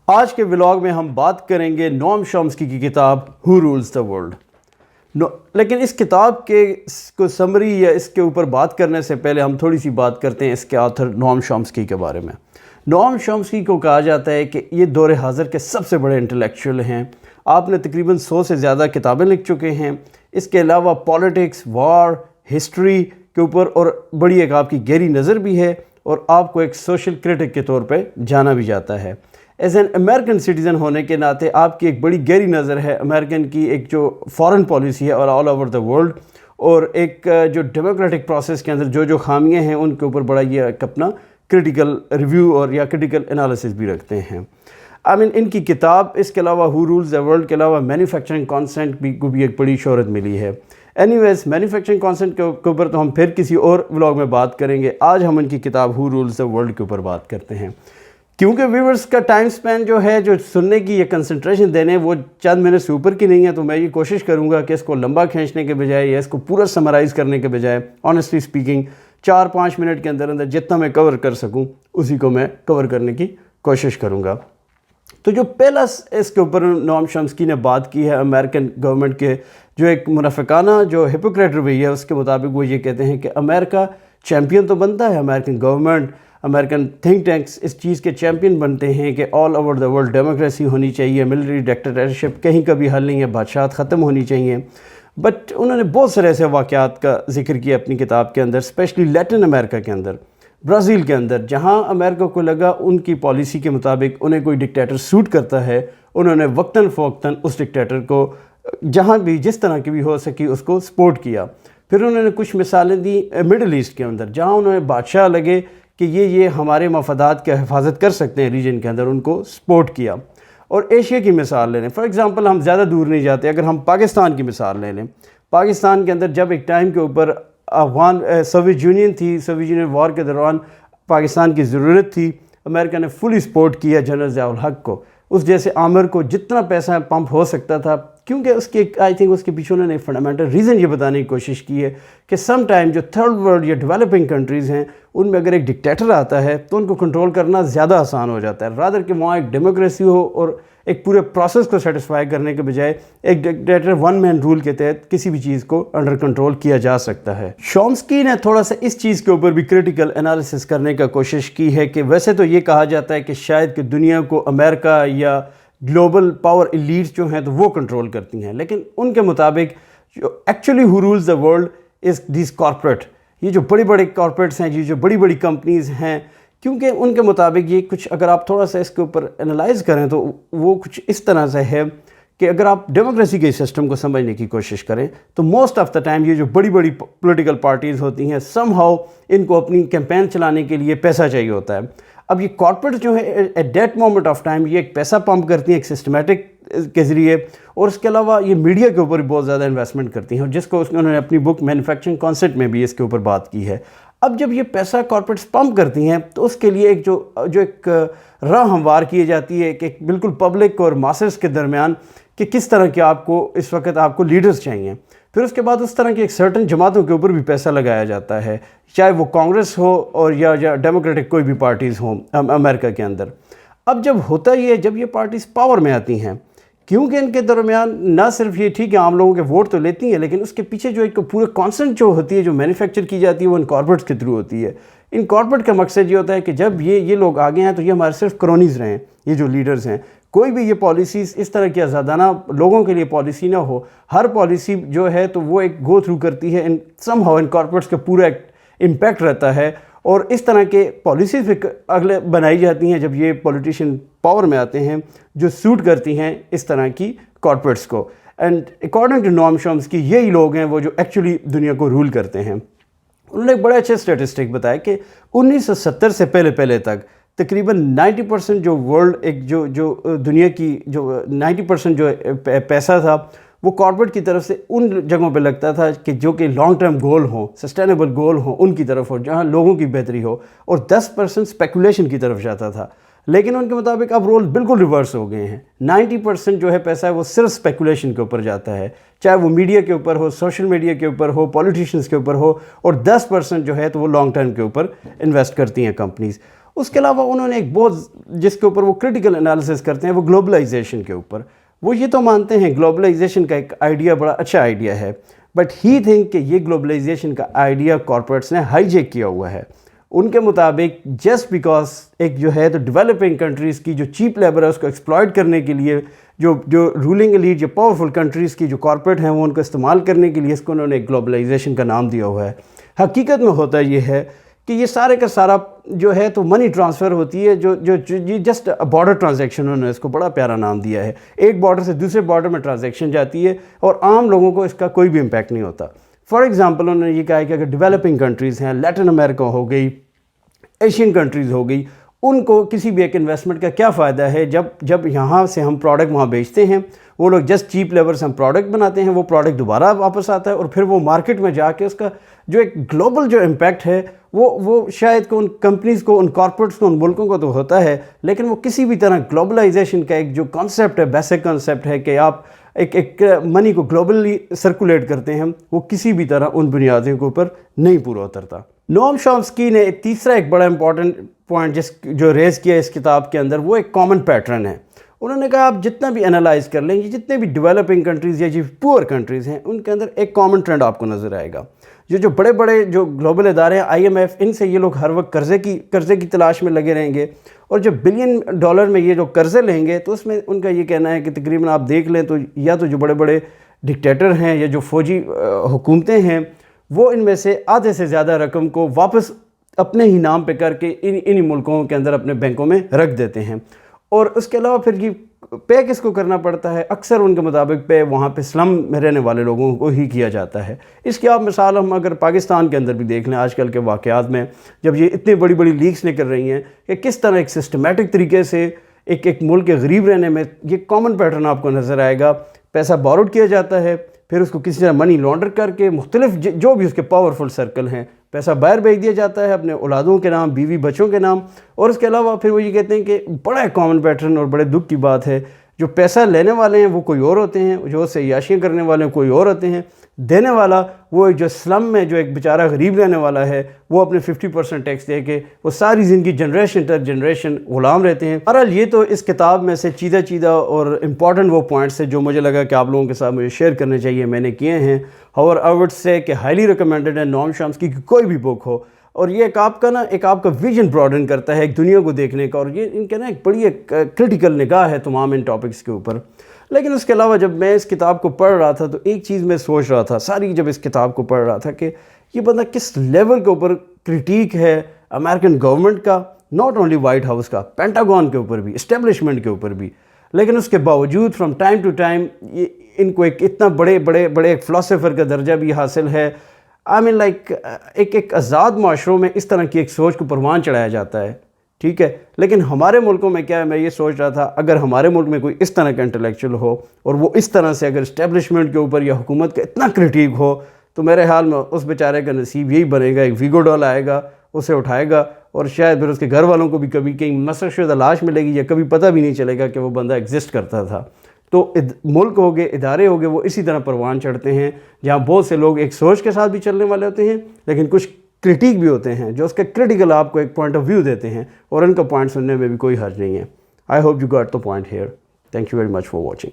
آج کے ولاگ میں ہم بات کریں گے نوام شومسکی کی کتاب ہو رولز دا ورلڈ. لیکن اس کتاب کے کو سمری یا اس کے اوپر بات کرنے سے پہلے ہم تھوڑی سی بات کرتے ہیں اس کے آتھر نوام شومسکی کے بارے میں. نوام شومسکی کو کہا جاتا ہے کہ یہ دور حاضر کے سب سے بڑے انٹلیکچوئل ہیں. آپ نے تقریباً 100 سے زیادہ کتابیں لکھ چکے ہیں. اس کے علاوہ پالیٹکس، وار، ہسٹری کے اوپر اور بڑی ایک آپ کی گہری نظر بھی ہے، اور آپ کو ایک سوشل کرٹک کے طور پہ جانا بھی جاتا ہے. ایز این امریکن سٹیزن ہونے کے ناطے آپ کی ایک بڑی گہری نظر ہے امریکن کی ایک جو فارن پالیسی ہے اور آل اوور دا ورلڈ، اور ایک جو ڈیموکریٹک پروسیس کے اندر جو خامیاں ہیں ان کے اوپر بڑا یہ ایک اپنا کرٹیکل ریویو اور یا کرٹیکل انالیسس بھی رکھتے ہیں. ان کی کتاب اس کے علاوہ ہو رولز دا ورلڈ کے علاوہ مینوفیکچرنگ کانسنٹ کو بھی ایک بڑی شہرت ملی ہے. اینیویز مینوفیکچرنگ کانسنٹ کے اوپر تو ہم پھر کسی اور ولاگ میں بات کریں گے. آج ہم ان کی کتاب ہو رولز دا ورلڈ کے اوپر بات کرتے ہیں. کیونکہ ویورز کا ٹائم سپین جو ہے جو سننے کی یا کنسنٹریشن دینے وہ چند منٹ سے اوپر کی نہیں ہے، تو میں یہ کوشش کروں گا کہ اس کو لمبا کھینچنے کے بجائے یا اس کو پورا سمرائز کرنے کے بجائے آنیسٹلی سپیکنگ 4-5 منٹ کے اندر جتنا میں کور کر سکوں اسی کو میں کور کرنے کی کوشش کروں گا. تو جو پہلا اس کے اوپر نوام شومسکی نے بات کی ہے امریکن گورنمنٹ کے جو ایک منافقانہ جو ہپوکریٹ رویہ ہے اس کے مطابق، وہ یہ کہتے ہیں کہ امریکہ چیمپئن تو بنتا ہے، American government, American think tanks اس چیز کے چیمپئن بنتے ہیں کہ all over the world democracy ہونی چاہیے، ملٹری ڈکٹیٹرشپ کہیں کبھی حل نہیں ہے، بادشاہت ختم ہونی چاہیے. بٹ انہوں نے بہت سارے ایسے واقعات کا ذکر کیا اپنی کتاب کے اندر، اسپیشلی لیٹن امریکہ کے اندر، برازیل کے اندر، جہاں امریکہ کو لگا ان کی پالیسی کے مطابق انہیں کوئی ڈکٹیٹر سوٹ کرتا ہے، انہوں نے وقتاً فوقتاً اس ڈکٹیٹر کو جہاں بھی جس طرح کی بھی ہو سکی اس کو سپورٹ کیا. پھر انہوں نے کچھ مثالیں دی مڈل ایسٹ کے اندر، جہاں انہوں نے بادشاہ لگے کہ یہ ہمارے مفادات کی حفاظت کر سکتے ہیں ریجن کے اندر، ان کو سپورٹ کیا. اور ایشیا کی مثال لے لیں، فار ایگزامپل ہم زیادہ دور نہیں جاتے، اگر ہم پاکستان کی مثال لے لیں، پاکستان کے اندر جب ایک ٹائم کے اوپر افغان سوویت یونین تھی، سوویت یونین وار کے دوران پاکستان کی ضرورت تھی، امریکہ نے فلی سپورٹ کیا جنرل ضیاء الحق کو، اس جیسے عامر کو جتنا پیسہ پمپ ہو سکتا تھا، کیونکہ اس کے آئی تھنک اس کے پیچھے انہوں نے فنڈامنٹل ریزن یہ بتانے کی کوشش کی ہے کہ سم ٹائم جو تھرڈ ورلڈ یا ڈیولپنگ کنٹریز ہیں ان میں اگر ایک ڈکٹیٹر آتا ہے تو ان کو کنٹرول کرنا زیادہ آسان ہو جاتا ہے، رادر کہ وہاں ایک ڈیموکریسی ہو اور ایک پورے پروسیس کو سیٹسفائی کرنے کے بجائے ایک ڈکٹیٹر ون مین رول کے تحت کسی بھی چیز کو انڈر کنٹرول کیا جا سکتا ہے. شومسکی نے تھوڑا سا اس چیز کے اوپر بھی کرٹیکل انالیسس کرنے کا کوشش کی ہے کہ ویسے تو یہ کہا جاتا ہے کہ شاید کہ دنیا کو امریکہ یا گلوبل پاور ایلیٹس جو ہیں تو وہ کنٹرول کرتی ہیں، لیکن ان کے مطابق جو actually who rules the world is these corporate, یہ جو بڑے بڑے کارپوریٹس ہیں، یہ جو بڑی بڑی کمپنیز ہیں، کیونکہ ان کے مطابق یہ کچھ اگر آپ تھوڑا سا اس کے اوپر انالائز کریں تو وہ کچھ اس طرح سے ہے کہ اگر آپ ڈیموکریسی کے سسٹم کو سمجھنے کی کوشش کریں تو موسٹ آف دا ٹائم یہ جو بڑی بڑی پولیٹیکل پارٹیز ہوتی ہیں سم ہاؤ ان کو اپنی کیمپین چلانے کے لیے پیسہ چاہیے ہوتا ہے. اب یہ کارپوریٹ جو ہے at that moment of time یہ ایک پیسہ پمپ کرتی ہیں ایک سسٹمیٹک کے ذریعے، اور اس کے علاوہ یہ میڈیا کے اوپر بھی بہت زیادہ انویسٹمنٹ کرتی ہیں، اور جس کو انہوں نے اپنی بک مینوفیکچرنگ کانسیپٹ میں بھی اس کے اوپر بات کی ہے. اب جب یہ پیسہ کارپوریٹس پمپ کرتی ہیں تو اس کے لیے ایک جو ایک راہ ہموار کی جاتی ہے کہ بالکل پبلک اور ماسز کے درمیان کہ کس طرح کے آپ کو اس وقت آپ کو لیڈرز چاہیے. پھر اس کے بعد اس طرح کی ایک سرٹن جماعتوں کے اوپر بھی پیسہ لگایا جاتا ہے، چاہے وہ کانگریس ہو اور یا ڈیموکریٹک کوئی بھی پارٹیز ہوں امریکہ کے اندر. اب جب ہوتا یہ ہے جب یہ پارٹیز پاور میں آتی ہیں، کیونکہ ان کے درمیان نہ صرف یہ ٹھیک ہے عام لوگوں کے ووٹ تو لیتی ہیں، لیکن اس کے پیچھے جو ایک پورے کانسنٹ جو ہوتی ہے جو مینوفیکچر کی جاتی ہے وہ ان کارپوریٹس کے تھرو ہوتی ہے. ان کارپوریٹ کا مقصد یہ ہوتا ہے کہ جب یہ لوگ آگے ہیں تو یہ ہمارے صرف کرونیز رہیں، یہ جو لیڈرز ہیں، کوئی بھی یہ پالیسیز اس طرح کی آزادانہ لوگوں کے لیے پالیسی نہ ہو. ہر پالیسی جو ہے تو وہ ایک گو تھرو کرتی ہے سم ہاؤ ان کارپوریٹس کا پورا ایک امپیکٹ رہتا ہے، اور اس طرح کے پالیسیز بھی اگلے بنائی جاتی ہیں جب یہ پولیٹیشین پاور میں آتے ہیں جو سوٹ کرتی ہیں اس طرح کی کارپوریٹس کو. اینڈ اکارڈنگ ٹو نوام شومسکی یہی لوگ ہیں وہ جو ایکچولی دنیا کو رول کرتے ہیں. انہوں نے ایک بڑے اچھے اسٹیٹسٹک بتایا کہ 1970 سے پہلے تک تقریباً 90% جو ورلڈ ایک جو دنیا کی جو 90% جو پیسہ تھا وہ کارپوریٹ کی طرف سے ان جگہوں پہ لگتا تھا کہ جو کہ لانگ ٹرم گول ہوں، سسٹینیبل گول ہوں، ان کی طرف ہو جہاں لوگوں کی بہتری ہو، اور 10% اسپیکولیشن کی طرف جاتا تھا. لیکن ان کے مطابق اب رول بالکل ریورس ہو گئے ہیں. 90% جو ہے پیسہ ہے وہ صرف اسپیکولیشن کے اوپر جاتا ہے، چاہے وہ میڈیا کے اوپر ہو، سوشل میڈیا کے اوپر ہو، پولیٹیشنز کے اوپر ہو، اور 10% جو ہے تو وہ لانگ ٹرم کے اوپر انویسٹ کرتی ہیں کمپنیز. اس کے علاوہ انہوں نے ایک بہت جس کے اوپر وہ کرٹیکل انالیسس کرتے ہیں وہ گلوبلائزیشن کے اوپر. وہ یہ تو مانتے ہیں گلوبلائزیشن کا ایک آئیڈیا بڑا اچھا آئیڈیا ہے، بٹ ہی تھنک کہ یہ گلوبلائزیشن کا آئیڈیا کارپوریٹس نے ہائی جیک کیا ہوا ہے. ان کے مطابق جسٹ بیکاز ایک جو ہے تو ڈیولپنگ کنٹریز کی جو چیپ لیبر ہے اس کو ایکسپلائٹ کرنے کے لیے جو رولنگ ایلیٹ، جو پاورفل کنٹریز کی جو کارپوریٹ ہیں وہ ان کو استعمال کرنے کے لیے اس کو انہوں نے گلوبلائزیشن کا نام دیا ہوا ہے. حقیقت میں ہوتا یہ ہے کہ یہ سارے کا سارا جو ہے تو منی ٹرانسفر ہوتی ہے، جو جسٹ بارڈر ٹرانزیکشن انہوں نے اس کو بڑا پیارا نام دیا ہے. ایک بارڈر سے دوسرے بارڈر میں ٹرانزیکشن جاتی ہے اور عام لوگوں کو اس کا کوئی بھی امپیکٹ نہیں ہوتا. فار ایگزامپل انہوں نے یہ کہا ہے کہ اگر ڈیولپنگ کنٹریز ہیں، لیٹن امریکہ ہو گئی، ایشین کنٹریز ہو گئی، ان کو کسی بھی ایک انویسٹمنٹ کا کیا فائدہ ہے جب یہاں سے ہم پروڈکٹ وہاں بیچتے ہیں، وہ لوگ جسٹ چیپ لیبر سے ہم پروڈکٹ بناتے ہیں، وہ پروڈکٹ دوبارہ واپس آتا ہے اور پھر وہ مارکیٹ میں جا کے اس کا جو ایک گلوبل جو امپیکٹ ہے وہ شاید کہ ان کمپنیز کو، ان کارپوریٹس کو، ان ملکوں کو تو ہوتا ہے، لیکن وہ کسی بھی طرح گلوبلائزیشن کا ایک جو کانسیپٹ ہے، بیسک کانسیپٹ ہے کہ آپ ایک منی کو گلوبلی سرکولیٹ کرتے ہیں، وہ کسی بھی طرح ان بنیادوں کے اوپر نہیں پورا اترتا. نوام شومسکی نے تیسرا ایک بڑا امپورٹنٹ پوائنٹ جو ریز کیا اس کتاب کے اندر وہ ایک کامن پیٹرن ہے. انہوں نے کہا آپ جتنا بھی انالائز کر لیں، یہ جتنے بھی ڈیولپنگ کنٹریز یا جو پور کنٹریز ہیں ان کے اندر ایک کامن ٹرینڈ آپ کو نظر آئے گا. جو بڑے بڑے جو گلوبل ادارے ہیں، IMF، ان سے یہ لوگ ہر وقت قرضے کی تلاش میں لگے رہیں گے، اور جب $بلین میں یہ جو قرضے لیں گے تو اس میں ان کا یہ کہنا ہے کہ تقریباً آپ دیکھ لیں تو یا تو جو بڑے بڑے ڈکٹیٹر ہیں یا جو فوجی حکومتیں ہیں وہ ان میں سے آدھے سے زیادہ رقم کو واپس اپنے ہی نام پہ کر کے انہی ملکوں کے اندر اپنے بینکوں میں رکھ دیتے ہیں. اور اس کے علاوہ پھر یہ پے کس کو کرنا پڑتا ہے؟ اکثر ان کے مطابق پے وہاں پہ سلم میں رہنے والے لوگوں کو ہی کیا جاتا ہے. اس کی آپ مثال ہم اگر پاکستان کے اندر بھی دیکھ لیں آج کل کے واقعات میں، جب یہ اتنی بڑی بڑی لیکس نکل رہی ہیں کہ کس طرح ایک سسٹمیٹک طریقے سے ایک ملک کے غریب رہنے میں یہ کامن پیٹرن آپ کو نظر آئے گا. پیسہ بوروڈ کیا جاتا ہے، پھر اس کو کسی طرح منی لانڈر کر کے مختلف جو بھی اس کے پاورفل سرکل ہیں، پیسہ باہر بھیج دیا جاتا ہے اپنے اولادوں کے نام، بیوی بچوں کے نام. اور اس کے علاوہ پھر وہ یہ کہتے ہیں کہ بڑا کامن پیٹرن اور بڑے دکھ کی بات ہے، جو پیسہ لینے والے ہیں وہ کوئی اور ہوتے ہیں، جو اس سے عیاشیاں کرنے والے ہیں کوئی اور ہوتے ہیں، دینے والا وہ جو سلم میں جو ایک بیچارہ غریب رہنے والا ہے وہ اپنے 50% ٹیکس دے کے وہ ساری زندگی جنریشن تر جنریشن غلام رہتے ہیں. بہرحال یہ تو اس کتاب میں سے چیدہ اور امپورٹنٹ وہ پوائنٹس ہیں جو مجھے لگا کہ آپ لوگوں کے ساتھ مجھے شیئر کرنے چاہیے، میں نے کیے ہیں. اور آئی وڈ سے کہ ہائیلی ریکمینڈڈ ہے نوام شومسکی کی کوئی بھی بک ہو، اور یہ ایک آپ کا ویژن براڈن کرتا ہے ایک دنیا کو دیکھنے کا، اور یہ ان کے ایک بڑی کرٹیکل نگاہ ہے تمام ان ٹاپکس کے اوپر. لیکن اس کے علاوہ جب میں اس کتاب کو پڑھ رہا تھا تو ایک چیز میں سوچ رہا تھا جب اس کتاب کو پڑھ رہا تھا کہ یہ بندہ کس لیول کے اوپر کرٹیک ہے امریکن گورنمنٹ کا، ناٹ اونلی وائٹ ہاؤس کا، پینٹاگون کے اوپر بھی، اسٹیبلشمنٹ کے اوپر بھی. لیکن اس کے باوجود فرام ٹائم ٹو ٹائم ان کو ایک اتنا بڑے ایک فلاسفر کا درجہ بھی حاصل ہے. آئی مین لائک ایک آزاد معاشروں میں اس طرح کی ایک سوچ کو پروان چڑھایا جاتا ہے، ٹھیک ہے. لیکن ہمارے ملکوں میں کیا ہے، میں یہ سوچ رہا تھا اگر ہمارے ملک میں کوئی اس طرح کا انٹلیکچوئل ہو اور وہ اس طرح سے اگر اسٹیبلشمنٹ کے اوپر یا حکومت کا اتنا کرٹیک ہو تو میرے حال میں اس بیچارے کا نصیب یہی بنے گا، ایک ویگو ڈال آئے گا، اسے اٹھائے گا اور شاید پھر اس کے گھر والوں کو بھی کبھی کہیں مسخ شدہ لاش ملے گی یا کبھی پتہ بھی نہیں چلے گا کہ وہ بندہ ایگزسٹ کرتا تھا. تو ملک ہو گئے، ادارے ہو گئے، وہ اسی طرح پروان چڑھتے ہیں جہاں بہت سے لوگ ایک سوچ کے ساتھ بھی چلنے والے ہوتے ہیں لیکن کچھ کرٹیک بھی ہوتے ہیں جو اس کے کرٹیکل آپ کو ایک پوائنٹ آف ویو دیتے ہیں، اور ان کا پوائنٹ سننے میں بھی کوئی حرج نہیں ہے. I hope you got the point here. Thank you very much for watching.